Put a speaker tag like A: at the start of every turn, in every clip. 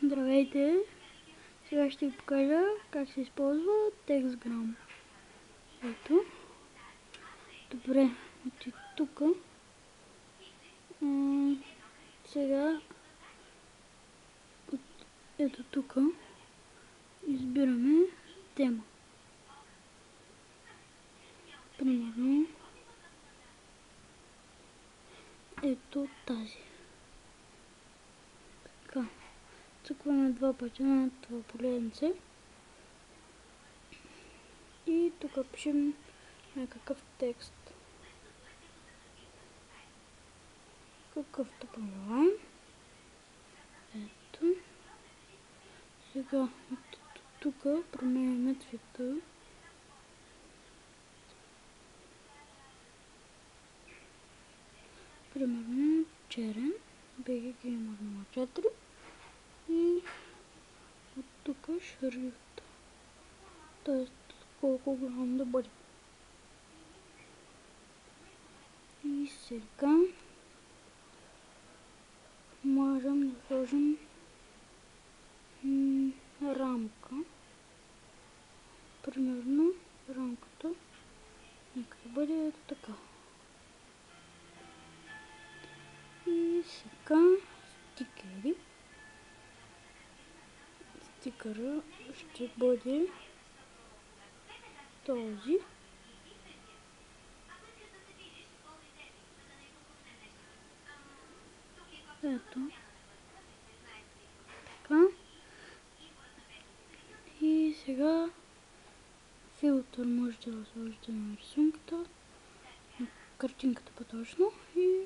A: Здравейте! Сега ще ви покажа как се използва TextGram. Ето. Добре, от тук. Сега ето тук избираме тема. Примерно ето тази. Така. Цъкваме два пъти на това поленце. И тук пишем някакъв текст. Какъвто пожелаем. Ето. Сега тук променяме цвета. Примерно черен, BG Gamer 04 и от тук шрифт, т.е. колко голям да бъде. И сега можем да сложим рамка. Примерно рамката нека да бъде ето така. И сега стикери. Стикъра ще бъде този. Ето. Така. И сега филтър можете да сложите на рисунката, на картинката по-точно, и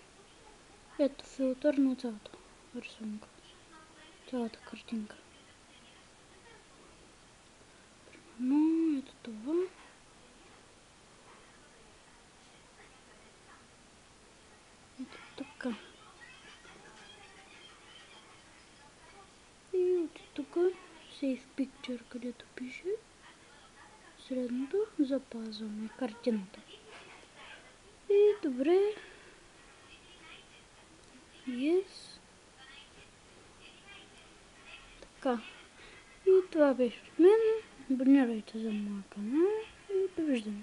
A: ето филтър на цялата рисунка, цялата картинка. Примерно ето това. Ето така. И от тук Save Picture, където пише средното, запазваме картината. И добре. Yes. Така. И това беше от мен. Абонирайте за моя канал и довиждане.